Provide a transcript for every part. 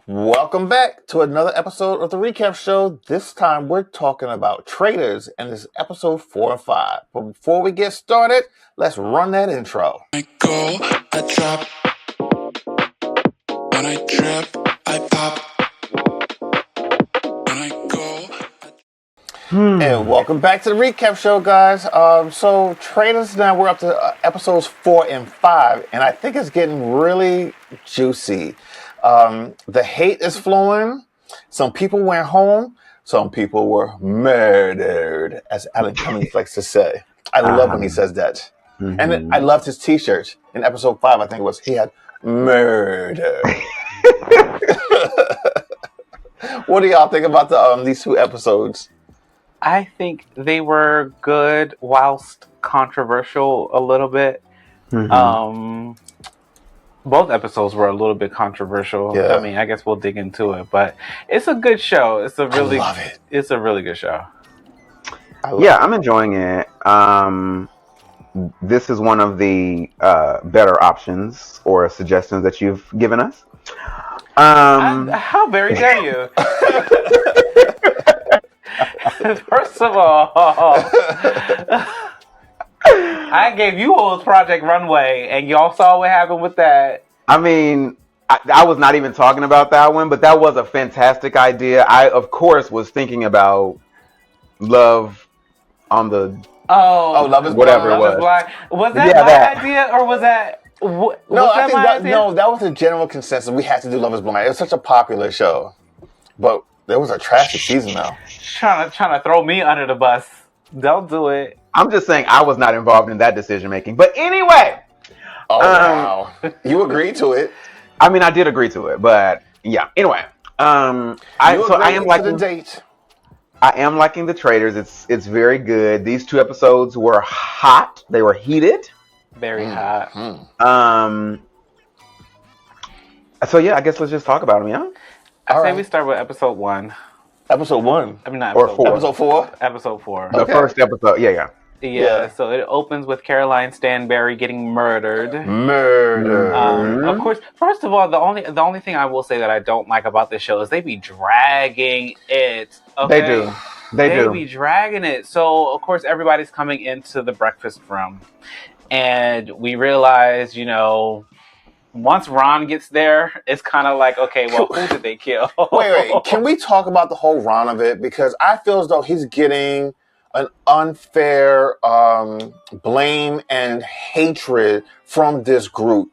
Welcome back to another episode of the Recap Show. This time we're talking about Traitors, and this is episode 4 and 5. But before we get started, let's run that intro. I go, I drop. When I trip, I pop. When I go. And welcome back to the Recap Show, guys. So Traitors, now we're up to episodes 4 and 5, and I think it's getting really juicy. The hate is flowing. Some people went home. Some people were murdered, as Alan Cummings likes to say. I love when he says that. Mm-hmm. And then I loved his t-shirt in episode 5. I think it was, he had murder. What do y'all think about these two episodes? I think they were good whilst controversial a little bit. Mm-hmm. Both episodes were a little bit controversial. Yeah. I mean, I guess we'll dig into it, but it's a good show. It's a really good show. I'm enjoying it. This is one of the better options or suggestions that you've given us. How very dare you? First of all, I gave you all Project Runway, and y'all saw what happened with that. I mean, I was not even talking about that one, but that was a fantastic idea. I, of course, was thinking about Love on the... Love is whatever Blind. It was. Was that my idea, or was that... that was a general consensus. We had to do Love is Blind. It was such a popular show. But there was a trashy season, though. Trying to throw me under the bus. Don't do it. I'm just saying I was not involved in that decision making. But anyway... wow. You agreed to it. I mean, I did agree to it, but yeah. Anyway, I am liking the date. I am liking the Traitors. It's very good. These two episodes were hot. They were heated. Very hot. So yeah, I guess let's just talk about them. Yeah. I say we start with episode 1. Episode 1. I mean, not or episode 4. Episode 4. The first episode. Yeah, so it opens with Caroline Stanberry getting murdered. Of course, first of all, the only thing I will say that I don't like about this show is they be dragging it. Okay? They do. They be dragging it. So, of course, everybody's coming into the breakfast room. And we realize, once Ron gets there, it's kind of like, okay, well, who did they kill? Wait. Can we talk about the whole Ron of it? Because I feel as though he's getting an unfair blame and hatred from this group.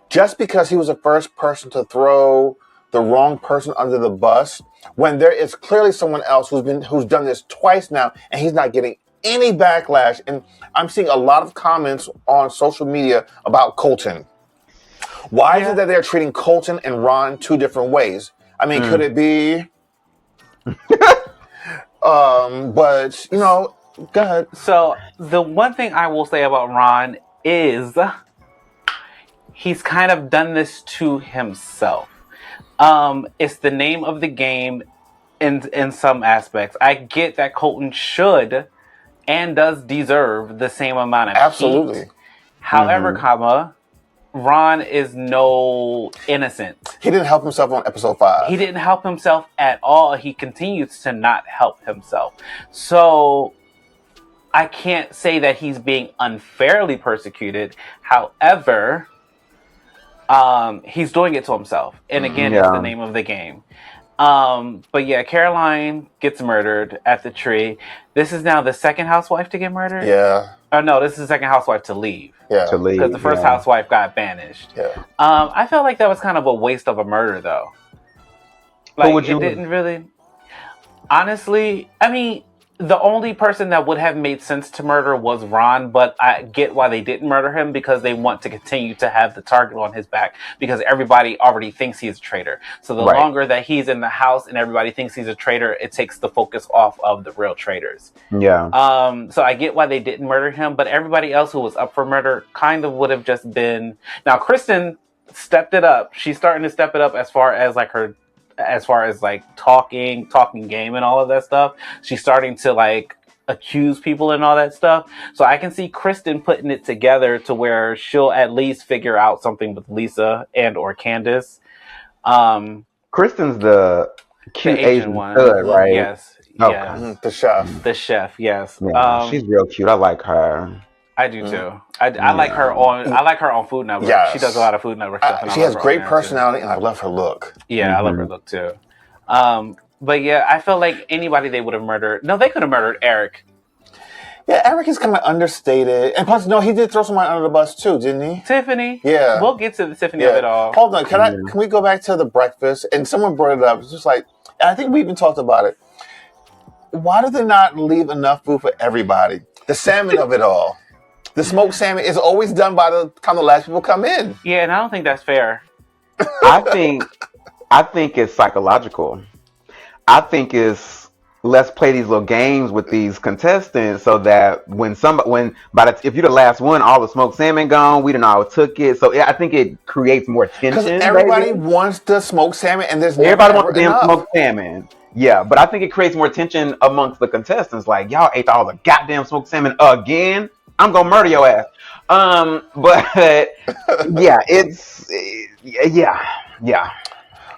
Just because he was the first person to throw the wrong person under the bus, when there is clearly someone else who's done this twice now, and he's not getting any backlash. And I'm seeing a lot of comments on social media about Colton. Why is it that they're treating Colton and Ron two different ways? I mean, could it be... but, go ahead. So, the one thing I will say about Ron is he's kind of done this to himself. It's the name of the game in some aspects. I get that Colton should and does deserve the same amount of Absolutely. heat. However, Ron is no innocent. He didn't help himself on episode 5. He didn't help himself at all. He continues to not help himself. So I can't say that he's being unfairly persecuted. However, he's doing it to himself. And again, it's the name of the game. But yeah, Caroline gets murdered at the tree. This is now the second housewife to get murdered? Yeah. Oh, no, this is the second housewife to leave. Yeah. To leave. Because the first housewife got banished. Yeah. I felt like that was kind of a waste of a murder, though. Like, didn't really... Honestly, I mean, the only person that would have made sense to murder was Ron, but I get why they didn't murder him, because they want to continue to have the target on his back, because everybody already thinks he's a traitor. So the longer that he's in the house and everybody thinks he's a traitor, it takes the focus off of the real traitors. Yeah. So I get why they didn't murder him, but everybody else who was up for murder kind of would have just been... Now, Kristen stepped it up. She's starting to step it up as far as talking game and all of that stuff. She's starting to accuse people and all that stuff. So I can see Kristen putting it together to where she'll at least figure out something with Lisa and or Candace. Kristen's the cute The Asian Asian one. stud, right? Yes. Okay. Yes. The chef. The chef. Yes. Yeah, she's real cute. I like her. I do too. I like her on. I like her on Food Network. Yes. She does a lot of Food Network stuff. And She has great personality, and I love her look. Yeah, I love her look too. But yeah, I feel like anybody they would have murdered. No, they could have murdered Eric. Yeah, Eric is kind of understated, and plus, no, he did throw somebody under the bus too, didn't he? Tiffany. Yeah, we'll get to the Tiffany of it all. Hold on, can we go back to the breakfast? And someone brought it up. It's just like, and I think we even talked about it. Why do they not leave enough food for everybody? The salmon of it all. The smoked salmon is always done by the time the last people come in. Yeah, and I don't think that's fair. I think it's psychological. I think it's let's play these little games with these contestants so that if you're the last one, all the smoked salmon gone, we done all took it. So I think it creates more tension. Because everybody wants the smoked salmon, and there's everybody wants the damn smoked salmon. Yeah, but I think it creates more tension amongst the contestants. Like, y'all ate all the goddamn smoked salmon again. I'm gonna murder your ass. But yeah, yeah.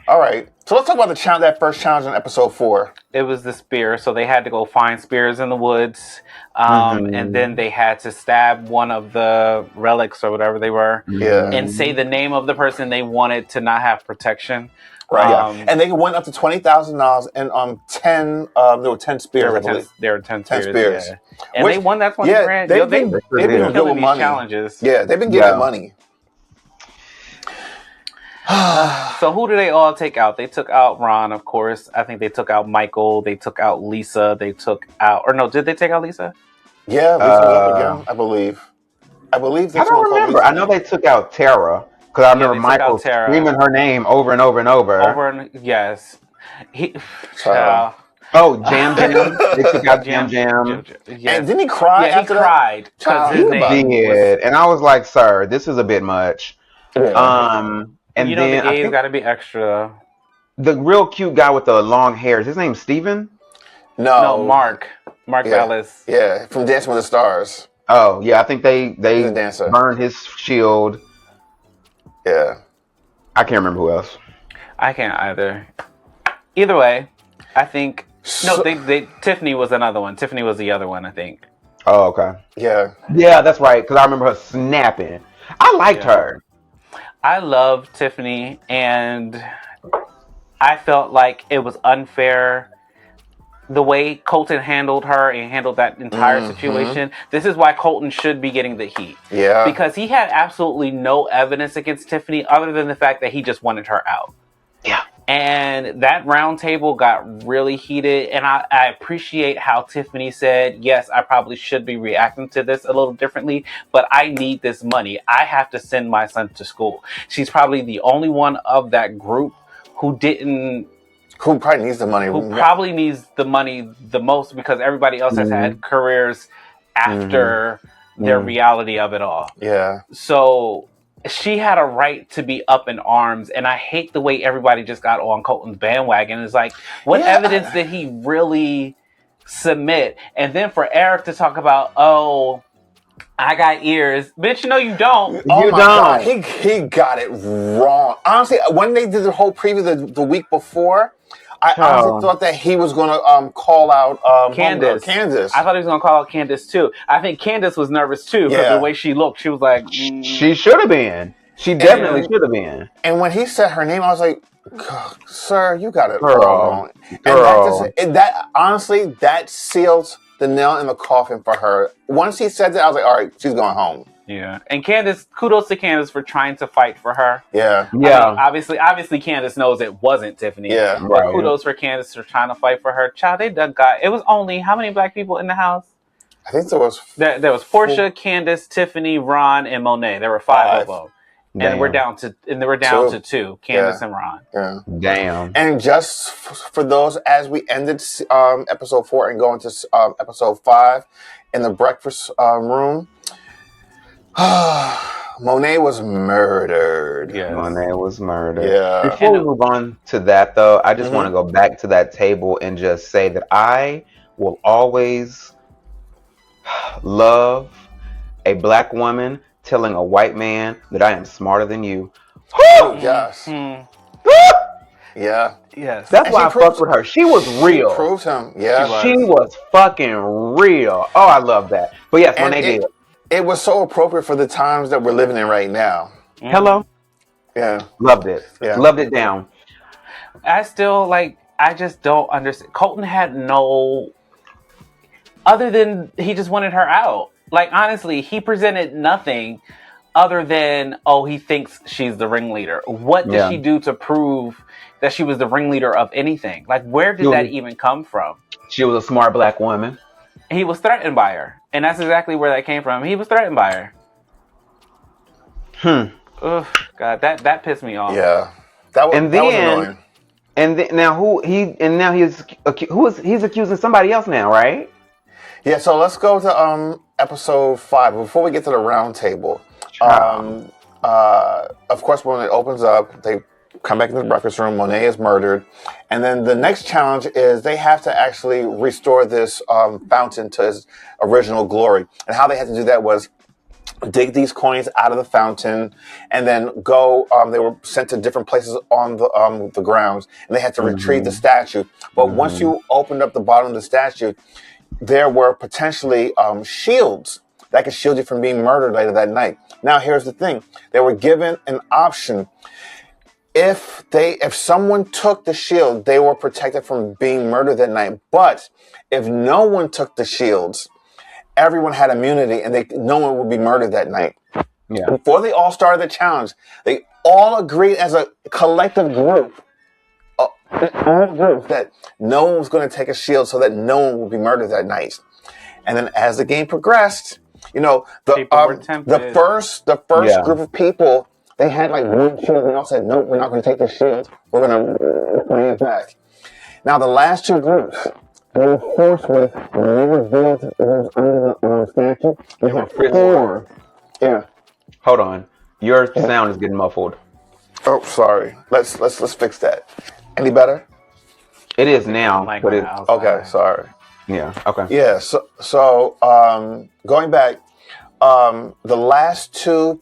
All right, so let's talk about that first challenge in episode 4. It was the spear, so they had to go find spears in the woods, and then they had to stab one of the relics or whatever they were, and say the name of the person they wanted to not have protection. Right, and they went up to $20,000 and 10. There were 10 spears. There were 10 spears. Yeah. And they won that $20,000. Yeah, they've been killing these money. Challenges. Yeah, they've been getting money. So who do they all take out? They took out Ron, of course. I think they took out Michael. They took out Lisa. Did they take out Lisa? Yeah, Lisa was up again, I believe. I don't remember. Lisa. I know they took out Tara. Because I remember Michael screaming her name over and over and over. Yes. Jam Jam. They took out Jam Jam. Yes. And didn't he cry after that? Cried because his name did. And I was like, sir, this is a bit much. Yeah. And the game's got to be extra. The real cute guy with the long hair, is his name Steven? No, Mark Bellis. Yeah, from Dancing with the Stars. Oh, yeah, I think they burned his shield. Yeah. I can't remember who else. I can't either. Either way, I think... Tiffany was another one. Tiffany was the other one, I think. Oh, okay. Yeah. Yeah, that's right, because I remember her snapping. I liked her. I loved Tiffany, and I felt like it was unfair the way Colton handled her and handled that entire situation. This is why Colton should be getting the heat. Yeah. Because he had absolutely no evidence against Tiffany other than the fact that he just wanted her out. Yeah. And that round table got really heated. And I appreciate how Tiffany said, yes, I probably should be reacting to this a little differently, but I need this money. I have to send my son to school. She's probably the only one of that group who probably needs the money. Who probably needs the money the most because everybody else has had careers after their reality of it all. Yeah. So she had a right to be up in arms, and I hate the way everybody just got on Colton's bandwagon. It's like, what evidence did he really submit? And then for Eric to talk about, I got ears. Bitch, no, you don't. Oh my God. He got it wrong. Honestly, when they did the whole preview the week before, I honestly thought that he was going to call out Candace. I thought he was going to call out Candace too. I think Candace was nervous too because the way she looked. She was like... She should have been. She definitely should have been. And when he said her name, I was like, sir, you got it wrong. And that seals the nail in the coffin for her. Once he said that, I was like, all right, she's going home. Yeah, and Candace, kudos to Candace for trying to fight for her. Yeah. I mean, obviously Candace knows it wasn't Tiffany. Yeah. But kudos for Candace for trying to fight for her. Child, it was only, how many black people in the house? I think there was... There was Portia, Candace, Tiffany, Ron, and Monet. There were 5 of them. Damn. And we're down to 2, Candace and Ron. Yeah. Damn. And just for those, as we ended episode 4 and go into episode 5 in the breakfast room, Monet was murdered. Yes. Monet was murdered. Yeah. Before we move on to that, though, I just want to go back to that table and just say that I will always love a black woman telling a white man that I am smarter than you. Oh, yes. Yeah. Yes. That's And why I fucked with her. She was She real. proved him. Yeah. She was fucking real. Oh, I love that. But yes, when And they did. it was so appropriate for the times that we're living in right now. Hello? Yeah. Loved it. Yeah. Loved it down. I still like. I just don't understand. Colton had no. Other than he just wanted her out. Like honestly, he presented nothing other than he thinks she's the ringleader. What did she do to prove that she was the ringleader of anything? Like where did that even come from? She was a smart black woman. He was threatened by her, and that's exactly where that came from. He was threatened by her. Ugh, God, that pissed me off. Yeah. That was annoying. And then, he's accusing somebody else now, right? Yeah, so let's go to episode 5. Before we get to the round table, of course, when it opens up, they come back into the breakfast room. Monet is murdered, and then the next challenge is they have to actually restore this fountain to its original glory. And how they had to do that was dig these coins out of the fountain, and then go. They were sent to different places on the grounds, and they had to retrieve the statue. But once you opened up the bottom of the statue, there were potentially shields that could shield you from being murdered later that night. Now, here's the thing. They were given an option. If someone took the shield, they were protected from being murdered that night. But if no one took the shields, everyone had immunity and no one would be murdered that night. Yeah. Before they all started the challenge, they all agreed as a collective group, that no one was going to take a shield so that no one would be murdered that night. And then as the game progressed, the first group of people, they had like one shield and they all said, nope, we're not going to take the shield. We're going to bring it back. Now the last two groups, they were forced with, when they revealed it was under the statue, they had 4. Yeah. Hold on. Your sound is getting muffled. Oh, sorry. Let's fix that. Any better? It is now. Okay, sorry. Yeah. Okay. Yeah. So going back, the last two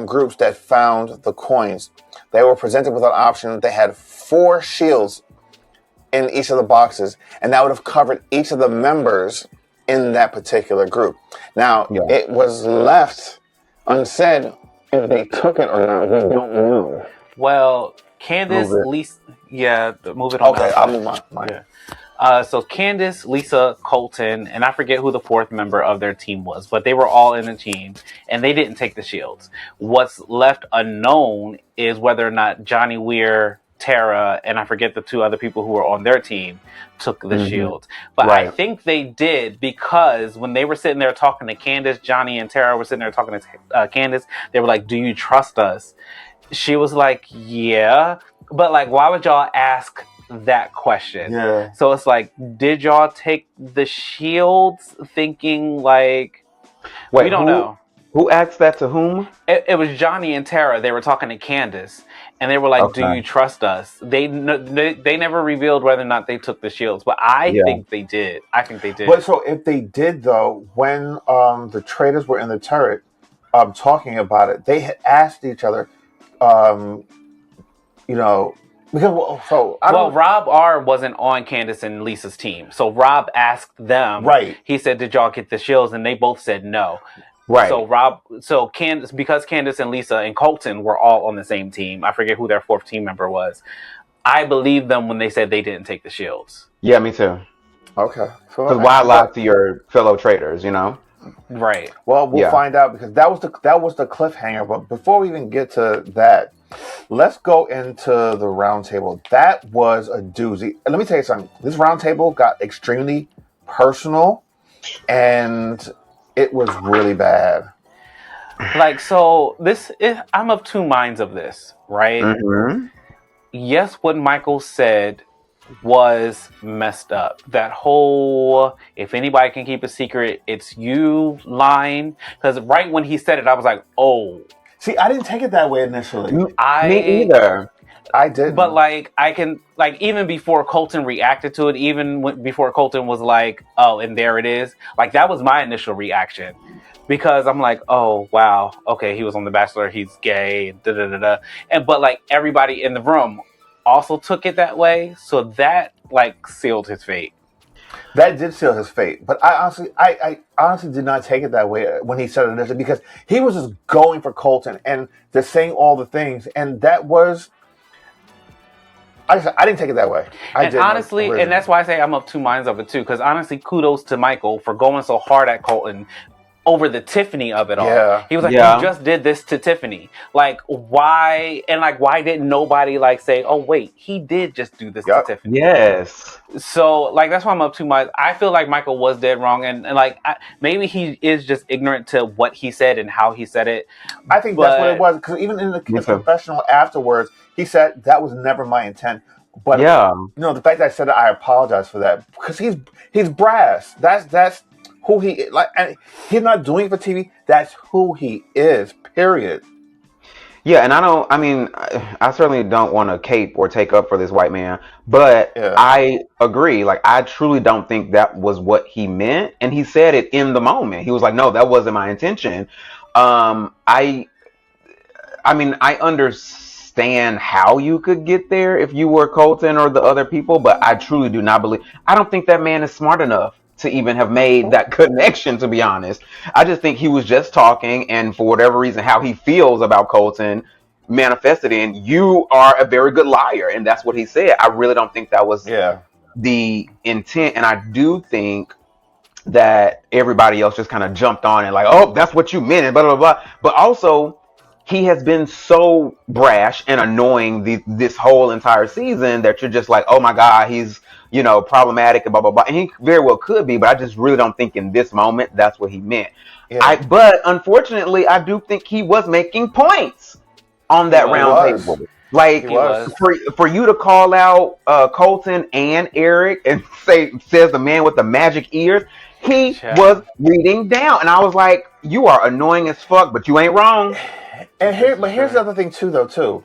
groups that found the coins, they were presented with an option. They had 4 shields in each of the boxes, and that would have covered each of the members in that particular group. Now, it was left unsaid if they took it or not. We don't know. Well, Candace, Lisa, move it on. Okay, I'll move mine. Yeah. So Candace, Lisa, Colton, and I forget who the 4th member of their team was, but they were all in the team, and they didn't take the shields. What's left unknown is whether or not Johnny Weir, Tara, and I forget the 2 other people who were on their team took the shields. But I think they did, because when they were sitting there talking to Candace, Johnny and Tara were sitting there talking to Candace, they were like, do you trust us? She was like, yeah. But like, why would y'all ask that question? Yeah. So it's like, did y'all take the shields thinking like, we don't know. Who asked that to whom? It was Johnny and Tara. They were talking to Candace, and they were like, "Do you trust us?" They never revealed whether or not they took the shields, but I think they did. I think they did. But so if they did, though, when the traitors were in the turret talking about it, they had asked each other, because Rob R wasn't on Candace and Lisa's team, so Rob asked them. Right. He said, "Did y'all get the shields?" And they both said no. Right. So Candace, because Candace and Lisa and Colton were all on the same team. I forget who their 4th team member was. I believe them when they said they didn't take the shields. Yeah, me too. Okay. Because why lie to your fellow traitors? Right. Well, we'll find out, because that was the cliffhanger. But before we even get to that, let's go into the round table. That was a doozy. And let me tell you something. This round table got extremely personal, and it was really bad. Like, so I'm of 2 minds of this, right? Mm-hmm. Yes, what Michael said was messed up. That whole, if anybody can keep a secret, it's you line. Because right when he said it, I was like, oh. See, I didn't take it that way initially. Me either. I did. But like, I can, like, even before Colton reacted to it, before Colton was like, oh, and there it is. Like, that was my initial reaction. Because I'm like, oh, wow. Okay, he was on The Bachelor. He's gay. But like, everybody in the room also took it that way, so that like sealed his fate. That did seal his fate, but I honestly did not take it that way when he said it initially, because he was just going for Colton and just saying all the things, and that was. I didn't take it that way. And honestly, and that's why I say I'm of two minds of it too, because honestly, kudos to Michael for going so hard at Colton over the Tiffany of it all. Yeah. He was like, you just did this to Tiffany. Like, why? And like, why didn't nobody like say, oh wait, he did just do this to Tiffany? Yes. So like, that's why I'm up to my. I feel like Michael was dead wrong, and like maybe he is just ignorant to what he said and how he said it. I think that's what it was, because even in the confessional afterwards, he said that was never my intent. But the fact that I said it, I apologize for that, because he's brass. That's who he is. Like, and he's not doing it for TV. That's who he is. Period. Yeah, and I certainly don't want to cape or take up for this white man, but I agree. Like, I truly don't think that was what he meant, and he said it in the moment. He was like, "No, that wasn't my intention." I understand how you could get there if you were Colton or the other people, but I truly do not believe. I don't think that man is smart enough to even have made that connection, to be honest. I just think he was just talking, and for whatever reason, how he feels about Colton manifested in, you are a very good liar, and that's what he said. I really don't think that was the intent, and I do think that everybody else just kind of jumped on and like, oh, that's what you meant, and blah, blah, blah. But also, he has been so brash and annoying this whole entire season that you're just like, oh my God, he's, problematic and blah, blah, blah. And he very well could be, but I just really don't think in this moment that's what he meant. Yeah. But unfortunately, I do think he was making points on that round table. Like, for you to call out Colton and Eric and says the man with the magic ears, he was reading down. And I was like, you are annoying as fuck, but you ain't wrong. And here's the other thing too.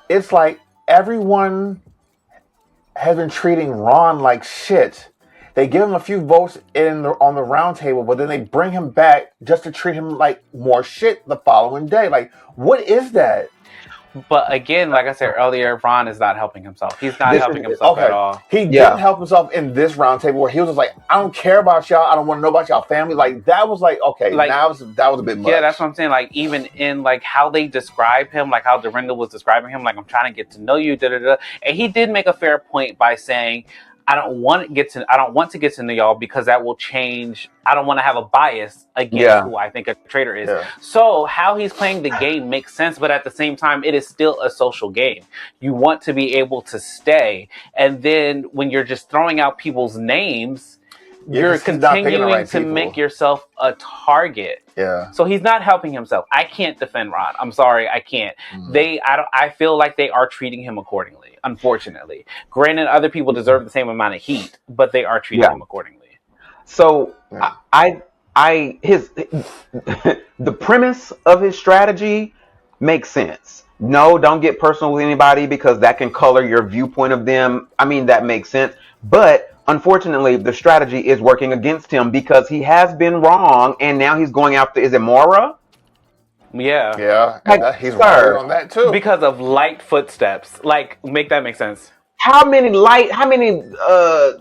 It's like everyone has been treating Ron like shit. They give him a few votes on the round table, but then they bring him back just to treat him like more shit the following day. Like, what is that? But again, like I said earlier, Ron is not helping himself. He's not helping himself at all. He didn't help himself in this round table, where he was just like, I don't care about y'all. I don't want to know about y'all family. Like, that was like, okay, like, that was a bit much. Yeah, that's what I'm saying. Like, even in like how they describe him, like how Dorinda was describing him, like, I'm trying to get to know you, And he did make a fair point by saying, I don't want to get to know y'all, because that will change. I don't want to have a bias against who I think a traitor is. Yeah. So how he's playing the game makes sense, but at the same time, it is still a social game. You want to be able to stay, and then when you're just throwing out people's names, you're continuing to make yourself a target. Yeah. So he's not helping himself. I can't defend Ron. I'm sorry, I can't. I feel like they are treating him accordingly, unfortunately. Granted, other people deserve the same amount of heat, but they are treating him accordingly. So the premise of his strategy makes sense. No, don't get personal with anybody, because that can color your viewpoint of them. I mean, that makes sense. But unfortunately, the strategy is working against him, because he has been wrong, and now he's going after, is it Mora? Yeah. Yeah. And he's right on that too. Because of light footsteps. Like, make that make sense. How many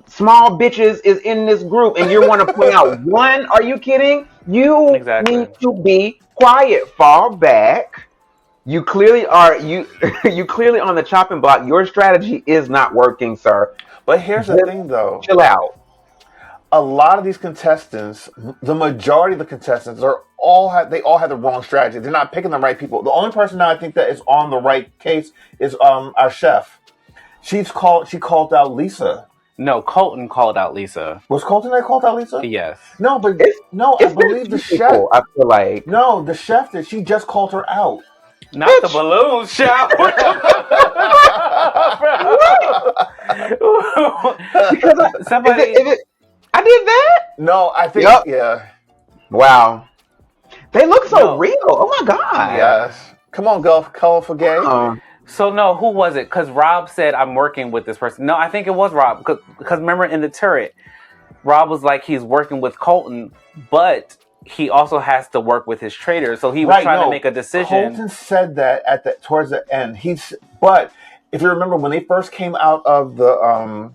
small bitches is in this group, and you want to point out one? Are you kidding? You need to be quiet. Fall back. You clearly are you clearly on the chopping block. Your strategy is not working, sir. But here's the thing, though. Chill out. A lot of these contestants, the majority of the contestants, all have the wrong strategy. They're not picking the right people. The only person that I think that is on the right case is our chef. She called out Lisa. No, Colton called out Lisa. Was Colton that called out Lisa? Yes. No, but I believe the chef. I feel like the chef did. She just called her out. Not the balloon shower. Because somebody. I did that? No, I think. Yeah. Wow. They look so real. Oh my God. Yes. Come on, go colorful gay. So no, who was it? Because Rob said, I'm working with this person. No, I think it was Rob. Because remember in the turret, Rob was like, he's working with Colton, but he also has to work with his traitors. So he was trying to make a decision. Colton said that towards the end. But if you remember when they first came out of the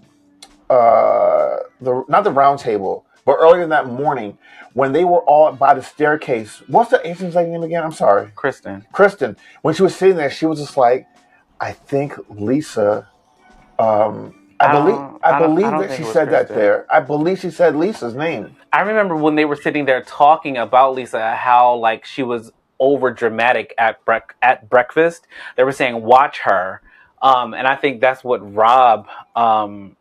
not the round table, but earlier that morning when they were all by the staircase. What's the Asian's name again? I'm sorry, Kristen. Kristen. When she was sitting there, she was just like, "I think Lisa." I believe that she said that there. I believe she said Lisa's name. I remember when they were sitting there talking about Lisa, how like she was over dramatic at breakfast. They were saying, "Watch her," and I think that's what Rob brought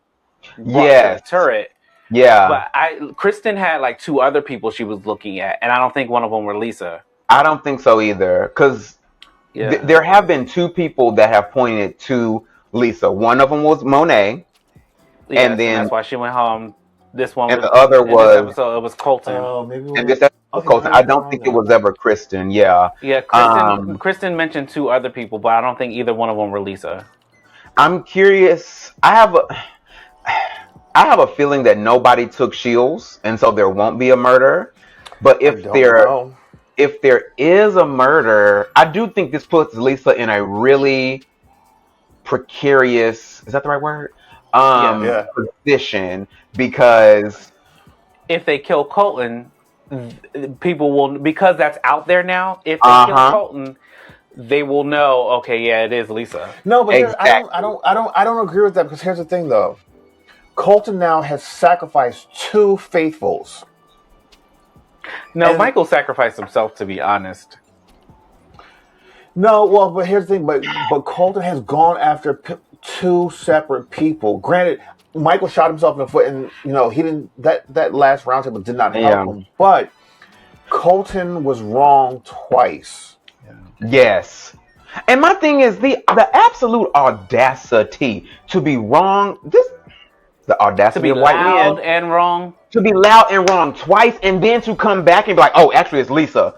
to the turret. Yeah. But Kristen had like two other people she was looking at, and I don't think one of them were Lisa. I don't think so either, because there have been two people that have pointed to Lisa. One of them was Monet, and then that's why she went home. This one, and the other was this episode, it was Colton. Oh, maybe. And this episode was Colton. I don't think it was ever Kristen. Yeah. Yeah, Kristen mentioned two other people, but I don't think either one of them were Lisa. I'm curious. I have a feeling that nobody took Shields, and so there won't be a murder. But if there is a murder, I do think this puts Lisa in a really precarious, is that the right word? Position, because if they kill Colton, people will, because that's out there now. If they kill Colton, they will know. Okay, yeah, it is Lisa. No, but I don't agree with that, because here's the thing, though. Colton now has sacrificed two faithfuls. No, Michael sacrificed himself, to be honest. No, well, but here's the thing. But Colton has gone after two separate people. Granted, Michael shot himself in the foot, and he didn't. That last roundtable did not help him. But Colton was wrong twice. Yeah. Yes. And my thing is the absolute audacity to be wrong. The audacity of white men. To be loud and wrong. To be loud and wrong twice, and then to come back and be like, "Oh, actually, it's Lisa."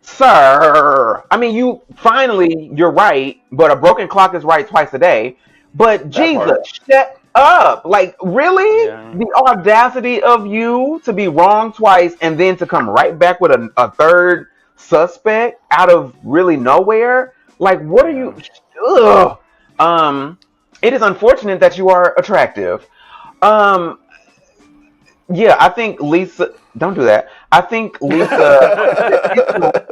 Sir, I mean, you're right, but a broken clock is right twice a day. But Jesus, shut up. Like, really? Yeah. The audacity of you to be wrong twice and then to come right back with a third suspect out of really nowhere? Like, what are you? Ugh. It is unfortunate that you are attractive. Yeah, I think Lisa... Don't do that. I think Lisa...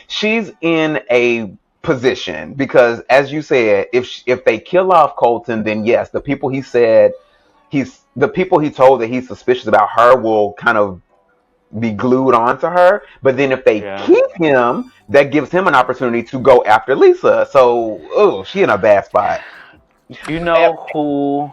she's in a position because, as you said, if they kill off Colton, then yes, the people he told that he's suspicious about her will kind of be glued onto her. But then if they keep him, that gives him an opportunity to go after Lisa. So, she in a bad spot. You know who...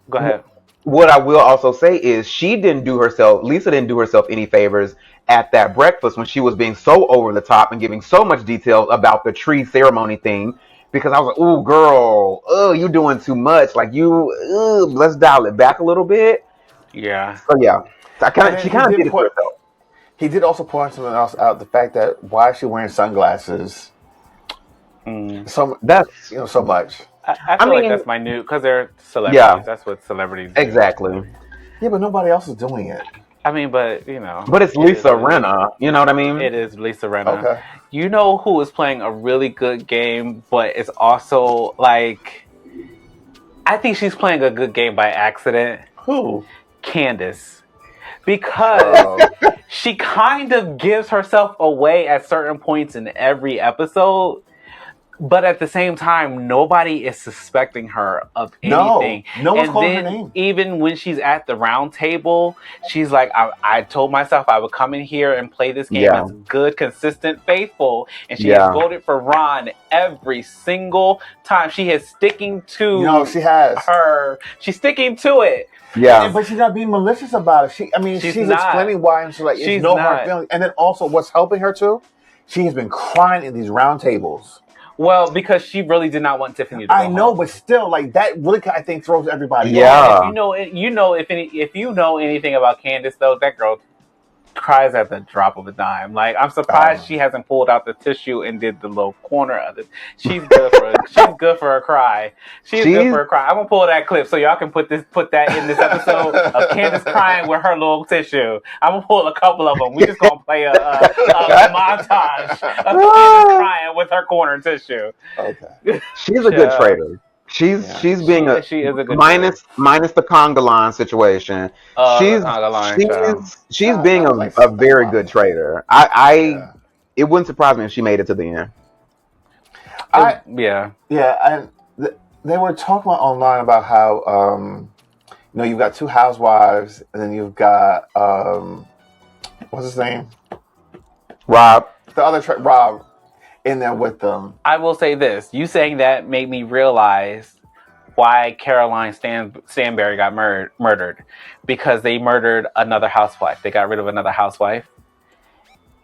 Go ahead. What I will also say is Lisa didn't do herself any favors at that breakfast when she was being so over the top and giving so much detail about the tree ceremony thing, because I was like, "Ooh, girl, you doing too much. Like, let's dial it back a little bit." Yeah. So yeah, she kind of did it for herself. He did also point something else out: the fact that why is she wearing sunglasses? So that's so much. I feel like that's my new, because they're celebrities. Yeah. That's what celebrities do. Exactly. Yeah, but nobody else is doing it. I mean, but But it's Lisa Rinna. You know what I mean? It is Lisa Rinna. Okay. You know who is playing a really good game, but it's also like, I think she's playing a good game by accident. Who? Candace. Because she kind of gives herself away at certain points in every episode. But at the same time, nobody is suspecting her of anything. No one's calling her name. Even when she's at the round table, she's like, I told myself I would come in here and play this game as good, consistent, faithful. And she has voted for Ron every single time. She is sticking to she has. her. She's sticking to it. Yeah. But she's not being malicious about it. She's explaining why, and she's like, it's no hard feeling. And then also what's helping her too, she has been crying in these round tables. Well, because she really did not want Tiffany to go I know, but still, like, that really, I think, throws everybody off. If you know anything about Candace, though, that girl cries at the drop of a dime. Like, I'm surprised she hasn't pulled out the tissue and did the little corner of it. She's good for a cry. She's good for a cry. I'm gonna pull that clip so y'all can put that in this episode of Candace crying with her little tissue. I'm gonna pull a couple of them. We just gonna play a montage of Candace crying with her corner tissue. Okay. She's a good traitor. She's being a She is a good minus the conga line situation. the She's conga line child. she's being I was like, a very stop good it. trader. I Yeah. it wouldn't surprise me if she made it to the end. Yeah. And they were talking about online about how you've got two housewives, and then you've got what's his name, Rob, the other Rob, in there with them. I will say this: you saying that made me realize why Caroline Stanberry got murdered, because they murdered another housewife. They got rid of another housewife,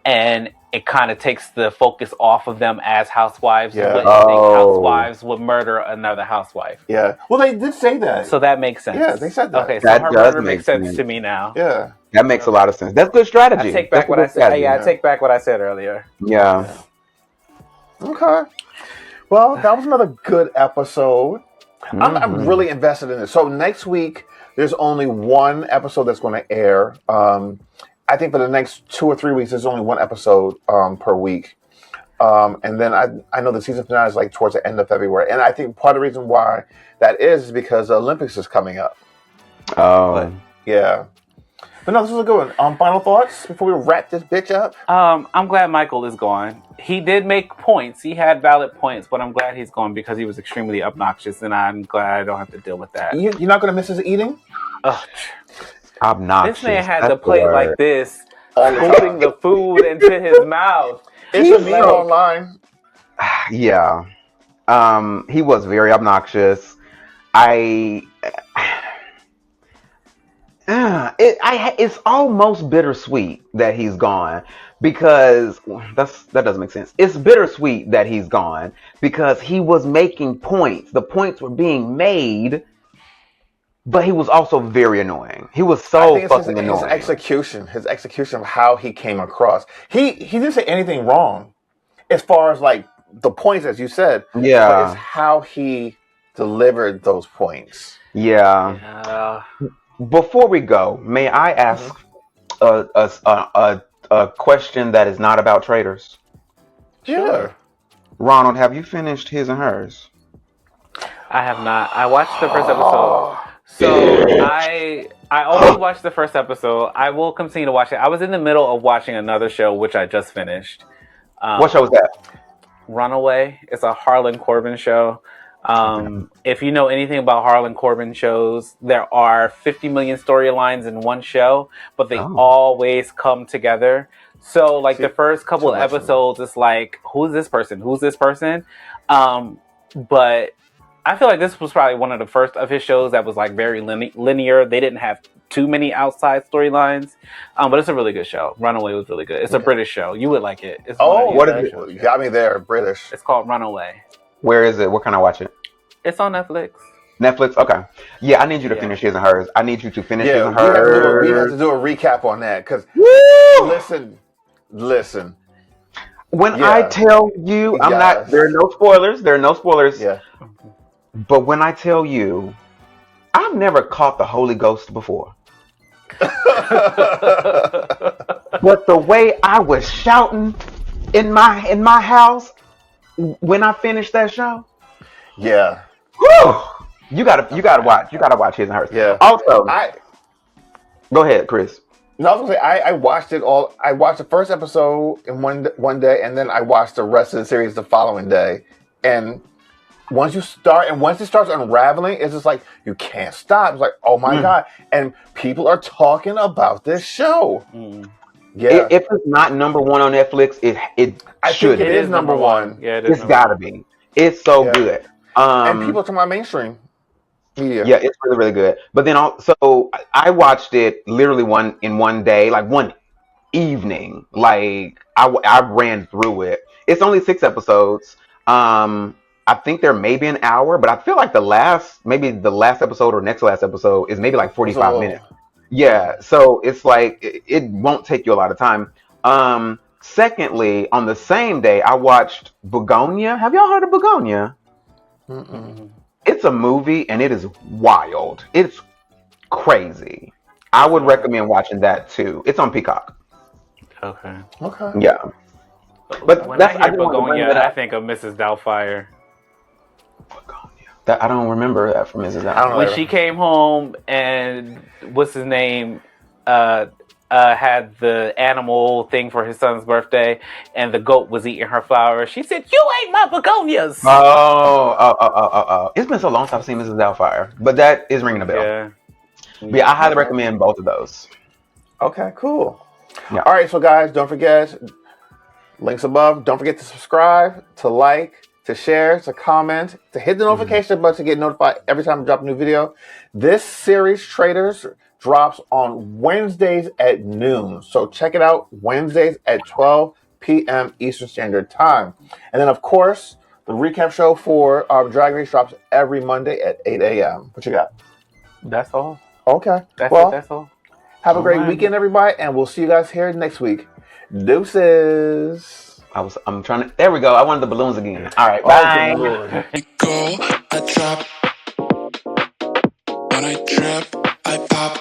and it kind of takes the focus off of them as housewives. Yeah. You wouldn't think housewives would murder another housewife. Yeah. Well, they did say that. So that makes sense. Yeah, they said that. Okay, so that her does murder make makes sense sense. to me now. Yeah. That makes a lot of sense. That's good strategy. I take back what I said. Yeah, I take back what I said earlier. Yeah. Okay. Well, that was another good episode. I'm really invested in this. So next week, there's only one episode that's going to air. I think for the next 2 or 3 weeks, there's only one episode per week. And then I know the season finale is like towards the end of February. And I think part of the reason why that is because the Olympics is coming up. Oh. But, yeah. But no, this was a good one. Final thoughts before we wrap this bitch up? I'm glad Michael is gone. He did make points. He had valid points, but I'm glad he's gone because he was extremely obnoxious, and I'm glad I don't have to deal with that. You're not going to miss his eating? Ugh. Obnoxious. This man had That's to play the like word. this, putting the food into his mouth. It's a meme online. Yeah. He was very obnoxious. It's almost bittersweet that he's gone because that doesn't make sense. It's bittersweet that he's gone because he was making points. The points were being made, but he was also very annoying. He was so fucking annoying. His execution of how he came across. He didn't say anything wrong as far as like the points, as you said. Yeah. But it's how he delivered those points. Yeah. Before we go, may I ask a question that is not about Traitors? Sure. Ronald, have you finished his and hers? I have not. I watched the first episode. So I only watched the first episode. I will continue to watch it. I was in the middle of watching another show, which I just finished. What show was that? Runaway. It's a Harlan Corbin show. If you know anything about Harlan Corbin shows, there are 50 million storylines in one show, but they always come together. So like the first couple of episodes, it's like, who's this person? Who's this person? But I feel like this was probably one of the first of his shows that was like very linear. They didn't have too many outside storylines, but it's a really good show. Runaway was really good. It's a British show. You would like it. It's what is it? You got me there, British. It's called Runaway. Where is it? Where can I watch it? It's on Netflix. Netflix? Okay. Yeah, I need you to finish his and hers. I need you to finish his and hers. We have to do a recap on that because listen. When I tell you, I'm not. There are no spoilers. There are no spoilers. Yeah. But when I tell you, I've never caught the Holy Ghost before. But the way I was shouting in my house when I finished that show, yeah, whew, you gotta watch his and hers. Yeah. Also, go ahead, Chris. No, I was gonna say I watched it all. I watched the first episode in one day, and then I watched the rest of the series the following day. And once it starts unraveling, it's just like you can't stop. It's like, oh my god! And people are talking about this show. Yeah, if it's not number one on Netflix, I should. think it is number one. Yeah, it is. It's gotta be. It's so good. And people are talking about mainstream media. Yeah, it's really, really good. But then also, I watched it literally in one day, like one evening. Like I ran through it. It's only 6 episodes. I think there may be an hour, but I feel like the last episode or next to last episode is maybe like 45 minutes. Yeah, so it's like it won't take you a lot of time. Secondly, on the same day, I watched Begonia. Have y'all heard of Begonia? Mm-mm. It's a movie and it is wild. It's crazy. I would recommend watching that too. It's on Peacock. Okay. Yeah. But when I hear Begonia, I think of Mrs. Doubtfire. That I don't remember that from Mrs. I don't know. When she came home and what's his name had the animal thing for his son's birthday, and the goat was eating her flowers. She said, "You ate my begonias." Oh. It's been so long since I've seen Mrs. Doubtfire, but that is ringing a bell. Yeah. But yeah, I highly recommend both of those. Okay, cool. Yeah. All right, so guys, don't forget, links above. Don't forget to subscribe, to like, to share, to comment, to hit the notification button to get notified every time I drop a new video. This series, Traitors, drops on Wednesdays at noon. So check it out Wednesdays at 12 p.m. Eastern Standard Time. And then, of course, the recap show for Drag Race drops every Monday at 8 a.m. What you got? That's all. Okay. That's all. Have a great weekend, everybody, and we'll see you guys here next week. Deuces. I'm trying to. There we go. I wanted the balloons again. All right. Bye. I go, I drop. When I trip, I pop.